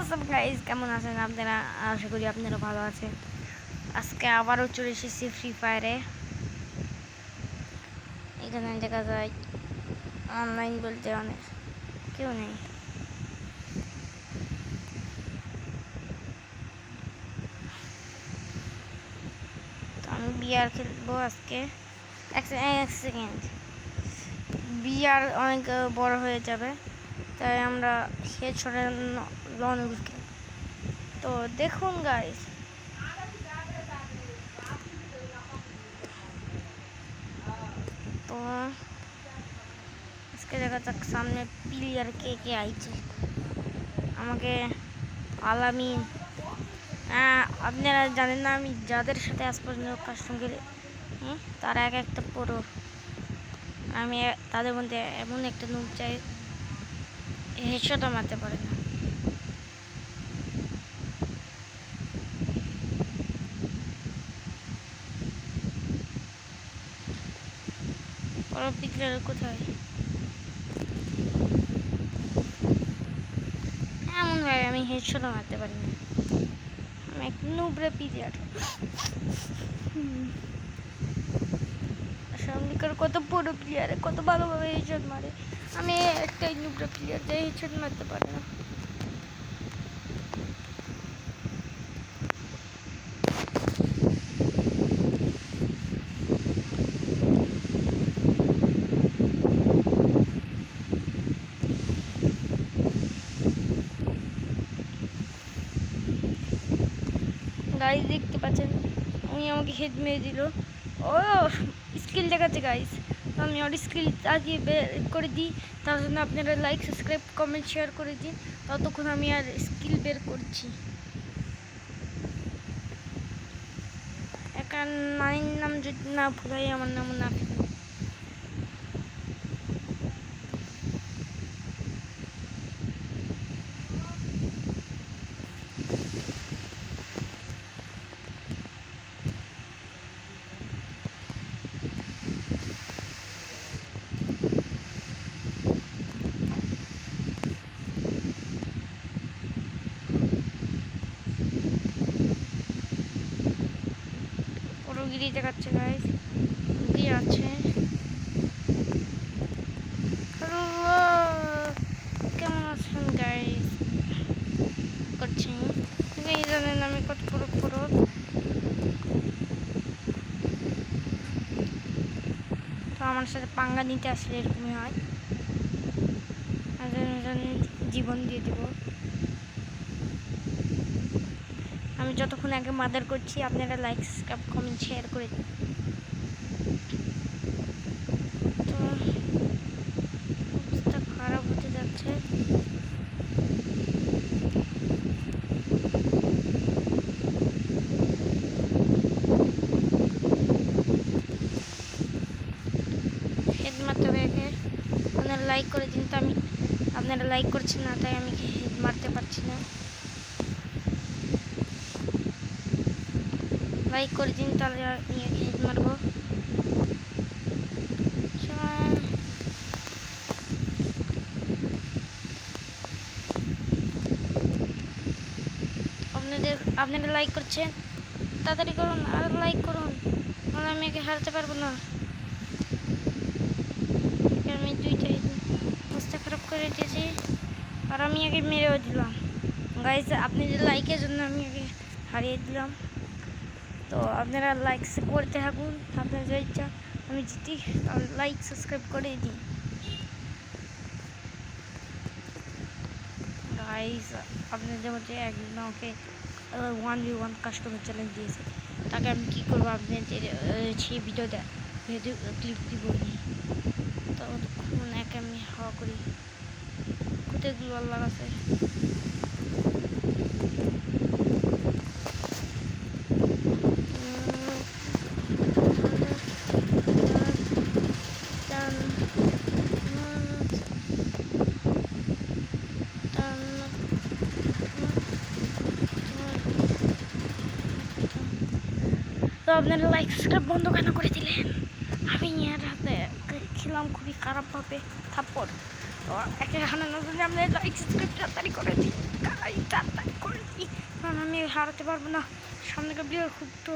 WhatsApp guys, কেমন আছেন আপনারা? আশা করি আপনারা ভালো আছেন। আজকে আবারও চলে এসেছি ফ্রি ফায়ারে। এখানে দেখা যায় অনলাইন বলতে অনেক কেউ নেই। তো আমি বিআর খেলবো আজকে। এক সেকেন্ড, বিআর অনেক বড় হয়ে যাবে, তাই আমরা হেডশটের লন খেলব। তো দেখুন গাইস, তো আজকে দেখা যাক সামনে প্লেয়ার কে কে আইছে। আমাকে আলামিন, আপনারা জানেন না আমি যাদের সাথে আজ পর্যন্ত কাস্টম খেলে তারা এক একটা পুরো। আমি তাদের মধ্যে এমন একটা নুব চাই হেডশটও মারতে পারে না। ওরা প্লেয়ার কোথায়? এমন ভাই আমি হেডশটও মারতে পারি না। আমি এক নুবরে প্লেয়ার। সামনেকার কত বড় প্লেয়ার, কত ভালোভাবে হেডশট মারে। আমি একটাই নুবরে প্লেয়ার, যাই হেডশট মারতে পারে না। গাইস দেখতে পাচ্ছেন উনি আমাকে হেড মেরে দিল। ও স্কিল দেখাচ্ছে গাইস, তো আমি ওর স্কিল আজকে বের করে দিই। তার জন্য আপনারা লাইক, সাবস্ক্রাইব, কমেন্ট, শেয়ার করে দিন। ততক্ষণ আমি আর স্কিল বের করছি। একা নারীর নাম যদি না ভুলাই, আমার নাম না গিরি দেখাচ্ছে গাইস, কি আছে কেমন আছেন গাইস করছি। এই জানেন আমি কত পুরো পুরো। তো আমার সাথে পাঙ্গা নিতে আসলে এরকমই হয়, জীবন দিয়ে দেব। আমি যতক্ষণ আগে মাদার করছি, আপনারা লাইক, সাবস্ক্রাইব, কমেন্ট, শেয়ার করে দিন। তো অবস্থা খারাপ হতে যাচ্ছে। হেড মারতে হবে একে। আপনারা লাইক করে দিন, তো আমি আপনারা লাইক করছেন না, তাই আমি হেড মারতে পারছি না। লাইক করে দিন, তাহলে আমি হেড মারবো। আপনারা লাইক করছেন, তাড়াতাড়ি করুন, আর লাইক করুন, নাহলে আমি একে হারাতে পারবো না। আমি দুইটাই অবস্থা খারাপ করে দিয়েছি, আর আমি আগে মেরেও দিলাম গাইস। আপনাদের লাইকের জন্য আমি আগে হারিয়ে দিলাম। তো আপনারা লাইক করতে থাকুন, আপনার যা ইচ্ছা। আমি জিতি, লাইক সাবস্ক্রাইব করে দিই গাইস। আপনাদের মধ্যে একজন আমাকে 1v1 কাস্টমার চ্যালেঞ্জ দিয়েছে, তাকে আমি কী করবো আপনাদের সেই ভিডিও ক্লিপ দিব। তখন একে আমি হাওয়া করি, কোথায় গুলো আল্লাহ আছে। তো আপনারা লাইক সাবস্ক্রাইব বন্ধ কেন করে দিলেন? আমি এর হাতে খেলাম খুবই খারাপভাবে থাপ্পড়। তো একে হানানোর জন্য আপনারা লাইক সাবস্ক্রাইব তাড়াতাড়ি করে দিন। তাড়াতাড়ি করে দিই, কারণ আমি হারাতে পারবো না। সামনে প্লেয়ার খুব তো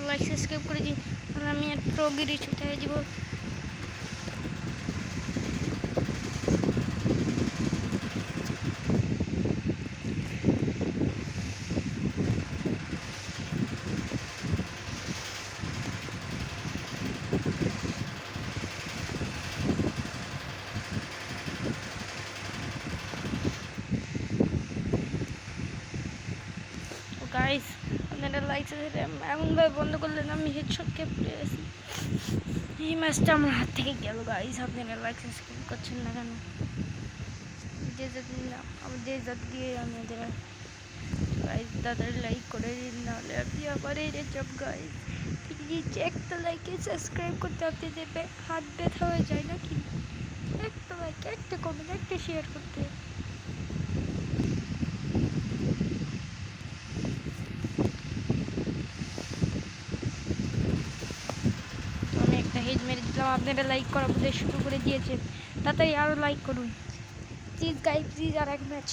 লাইক সাবস্ক্রাইব করে দিন, কারণ আমি আর প্রগিরি ছুটে দিব। গাইস আপনারা লাইক এমনভাবে বন্ধ করলেন আমি হেডশট খেয়ে পড়ে গেছি। এই ম্যাচটা আমার হাত থেকে গেল গাইস। আপনারা লাইক সাবস্ক্রাইব করছেন না কেন? যে যাতে দিয়ে আমাদের গাইস তাদের লাইক করে দিন, নাহলে আপনি আবার এই সব গাইস প্লিজ একটা লাইকে সাবস্ক্রাইব করতে আপনাদের হাত ব্যথা হয়ে যায় নাকি? একটা লাইক, একটা কমেন্ট, একটা শেয়ার করতে। আমি একটা হেড মেরে দিলাম, আপনারা লাইক করা বোধহয় শুরু করে দিয়েছেন, তাড়াতাড়ি আরও লাইক করুন প্লিজ গাইস, প্লিজ। আর এক ম্যাচ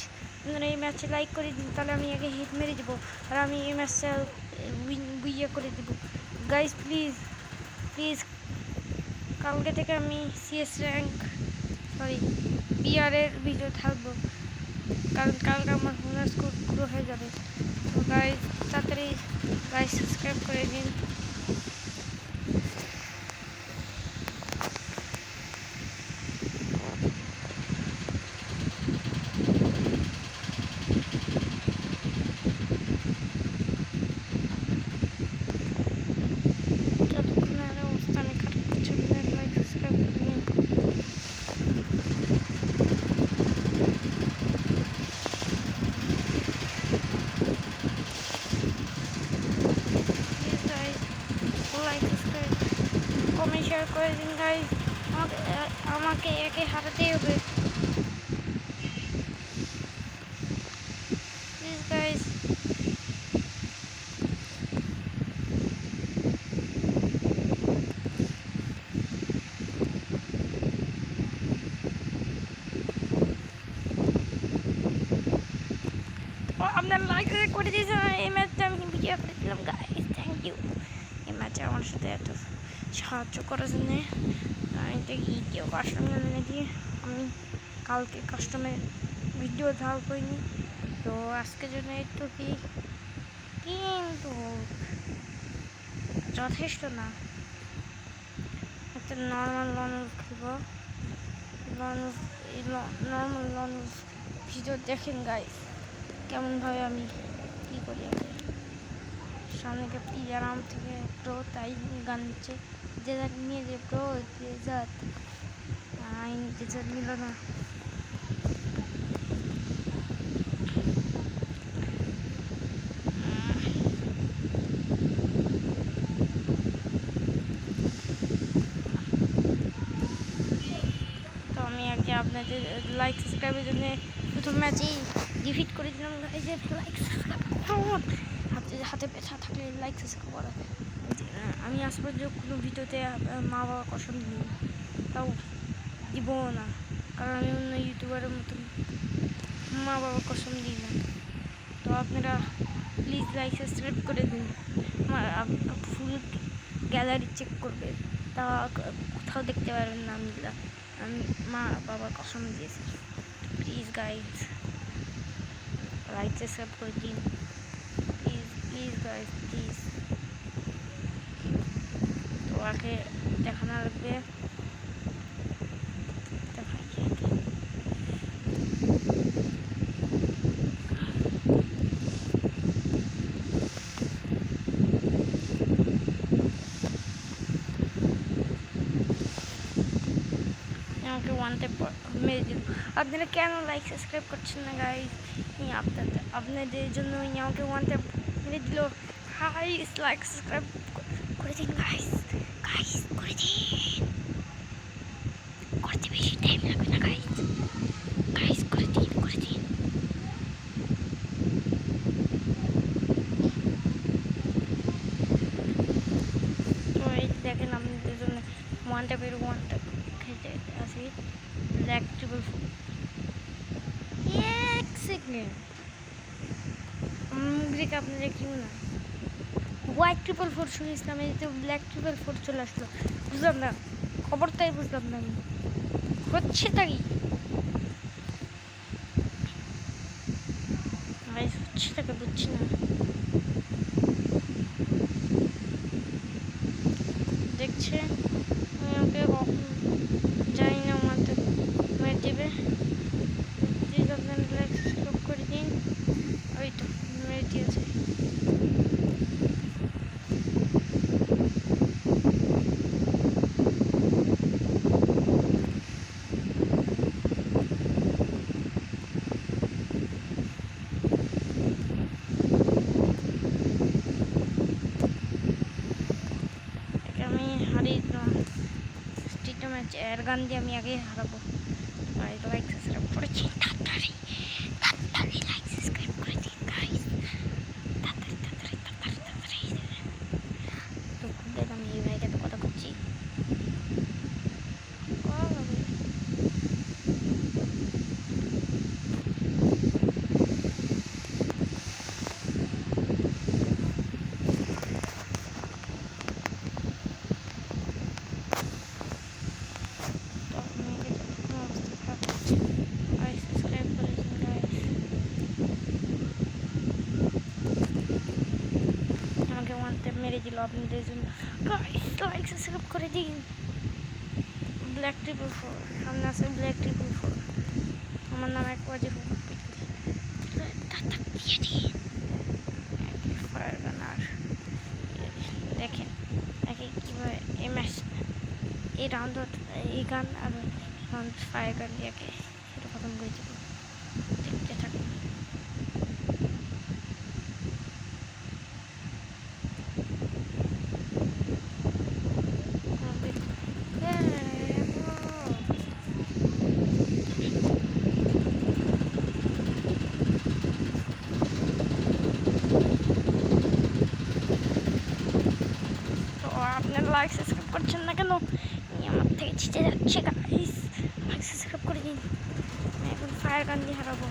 আপনারা এই ম্যাচে লাইক করে দিন, তাহলে আমি আগে হিট মেরে দেবো আর আমি এই ম্যাচটা বুইয়ে করে দেবো গাইস। প্লিজ প্লিজ, কালকে থেকে আমি সিএস র্যাঙ্ক বিআরের ভিডিও থাকবো, কারণ কালকে আমার হোনার স্কোর পুরো হয়ে যাবে। তো গাইস তাড়াতাড়ি গাইস সাবস্ক্রাইব করে দিন। কমেন্ট শেয়ার করে দিন গাইস, আমাকে একে হারাতেই হবে প্লিজ গাইস। আপনার লাইক করে দিয়েছেন, এই ম্যাচটা আমি ভিডিও করে দিলাম গাইস, থ্যাংক ইউ। এই ম্যাচে আমার সাথে এত সাহায্য করার জন্য। আমি দেখি কেউ কাস্টমার এনে দিয়ে, আমি কালকে কাস্টমার ভিডিও ধার করিনি, তো আজকের জন্য একটু কি কিন্তু যথেষ্ট না। একটা নর্মাল লনুজ খেলবো, নর্মাল লনুজ ভিডিও দেখেন গাইস কেমনভাবে আমি কী করি। আগে সামনে প্লেয়ার আম থেকে প্রো, তাই গান দিচ্ছে যে যাক নিয়ে যে প্রো যে যাত আইন যে যাত নিল না। তো আমি আগে আপনাদের লাইক সাবস্ক্রাইবের জন্য প্রথম ম্যাচেই ডিফিট করে দিলাম গাইজ। লাইক সাবস্ক্রাইব হাতে পেছা থাকলে লাইক সাবস্ক্রাইব করা। আমি আজ পর্যন্ত কোনো ভিডিওতে মা বাবা কসম দিই, তাও দিব না, কারণ আমি অন্য ইউটিউবারের মতন মা বাবা কসম দিই না। তো আপনারা প্লিজ লাইক সাবস্ক্রাইব করে দিন, আমার ফুল গ্যালারি চেক করবে, তা কোথাও দেখতে পারবেন না আমি মা বাবার কসম দিয়েছি। প্লিজ গাইজ লাইক সাবস্ক্রাইব করে দিন প্লিজ প্লিজ গাইজ প্লিজ। তো আগে দেখানো লাগবে, দেখাই আমাকে ওয়ানতে মেরে দিল। আপনারা কেন লাইক সাবস্ক্রাইব করছেন না গাইজ? আপনাদের জন্য আমাকে ওয়ানতে মেরে দিল। গাইজ লাইক সাবস্ক্রাইব করে দিন গাইজ, গাইজ করে দিন, করতে বেশি টাইম লাগবে না গাইজ, গাইজ করে দিন করে দিন। তো এই দেখেন আপনাদের জন্য ওয়ানটা খেতে আসি ব্ল্যাক ট্রিপল 4 এক সেকেন্ড মুখ আপনারা কেউ না হোয়াইট 444 শুনেছিলাম এই তো ব্ল্যাক 444 চলে আসলো বুঝলাম না খবরটাই বুঝলাম না আমি হচ্ছে তাই হচ্ছে তাকে বুঝছি না দেখছে ওকে কখন জানি না আমাকে মেরে দেবে প্লিজ আপনারা লাইক সাবস্ক্রাইব করে দিন ওই তো মেরে দিয়েছে আমি হারিয়ে দিলাম স্টিটা ম্যাচ এর গান দিয়ে আমি আগে হারাবো লাইক সাবস্ক্রাইব করেছি তাড়াতাড়ি তাড়াতাড়ি লাইক সাবস্ক্রাইব করে দিন গাইস তাড়াতাড়ি তাড়াতাড়ি তাড়াতাড়ি তাড়াতাড়ি তো খুব দেখ আমি এই ভাইটা তো কথা করছি মেরে দিল আপনাদের জন্য গাইস লাইক সাবস্ক্রাইব করে দিন ব্ল্যাক 444 সামনে আছে ব্ল্যাক 444 আমার নাম এক বাজে ফায়ার গানার দেখেন একে কীভাবে এই ম্যাচ এই রাউন্ড এই গান আর রাউন্ড ফায়ার গান দিয়ে সেটা খতম করে দেবো দেখতে থাকুন লাইক সাবস্ক্রাইব করছেন না কেন আমার থেকে ছিটে যাচ্ছে গাইস লাইক সাবস্ক্রাইব করে দিন আমি এখন ফায়ার গান দিয়ে হারাবো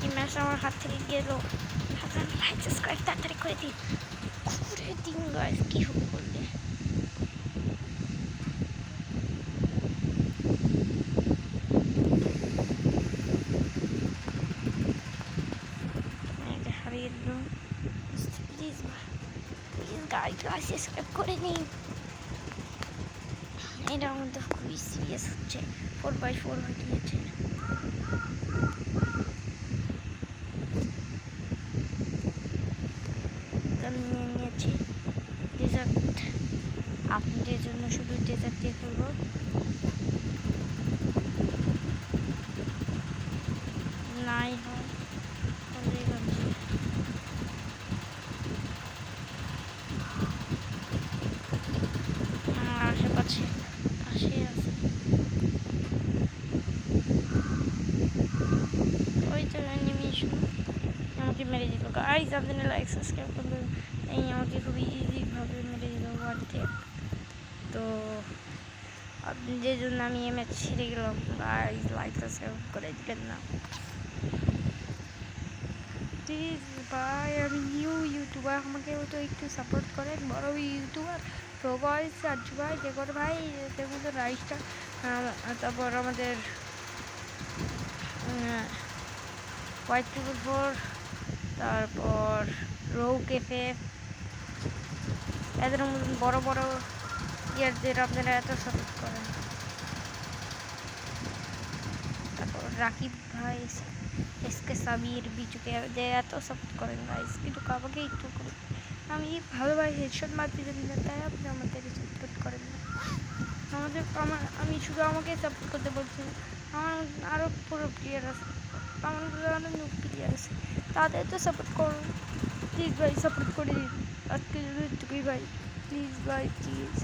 এই ম্যাচ আমার হাত থেকে গেল আপনার লাইক সাবস্ক্রাইব তাড়াতাড়ি করে দিন গাইস কি হবে বললে হারিয়ে দিলাম প্লিজ গাইস লাইক সাবস্ক্রাইব করে নিন এটার মধ্যে খুবই সিরিয়াস হচ্ছে 4x4 হয়ে গিয়েছে নিয়ে নিয়েছি ডেজার্ট আপনাদের জন্য শুধু ডেজার্ট দিয়ে করবো নাই হয় আশেপাশে পাশে আছে ওই তো অ্যানিমেশন আমাকে মেরে দিল গাইস আপনারা লাইক সাবস্ক্রাইব করবেন এই আমাকে খুবই ইজিভাবে মেরে দিল বাড়িতে তো আপনাদের জন্য আমি এই ম্যাচ ছেড়ে গেলাম গাইস লাইক সাবস্ক্রাইব করে দিলেন না প্লিজ ভাই আমি নিউ ইউটিউবার আমাকে তো একটু সাপোর্ট করেন বড় ইউটিউবার প্রবয় সার্চ ভাই দেখো ভাই দেখুন তো রাইসটা তারপর আমাদের হোয়াইট 444 তারপর রৌ ক্যাফে এদের বড় বড় ইয়ারদের আপনারা এত সাপোর্ট করেন তারপর রাকিব ভাই এসকে সাবির বিচুকে এত সাপোর্ট করেন গাইস কিন্তু কাবাকে একটু করেন আমি ভালোভাবে হেডশট মারতে জানি না তাই আপনি আমাদের সাপোর্ট করেন না আমি শুধু আমাকে সাপোর্ট করতে বলছি আমার আরও পুরো প্লেয়ার আছে আমার আরও নিউ প্লেয়ার আছে তাদের তো সাপোর্ট করুন প্লিজ ভাই সাপোর্ট করে দিন আজকে যদি একটুকুই ভাই প্লিজ ভাই প্লিজ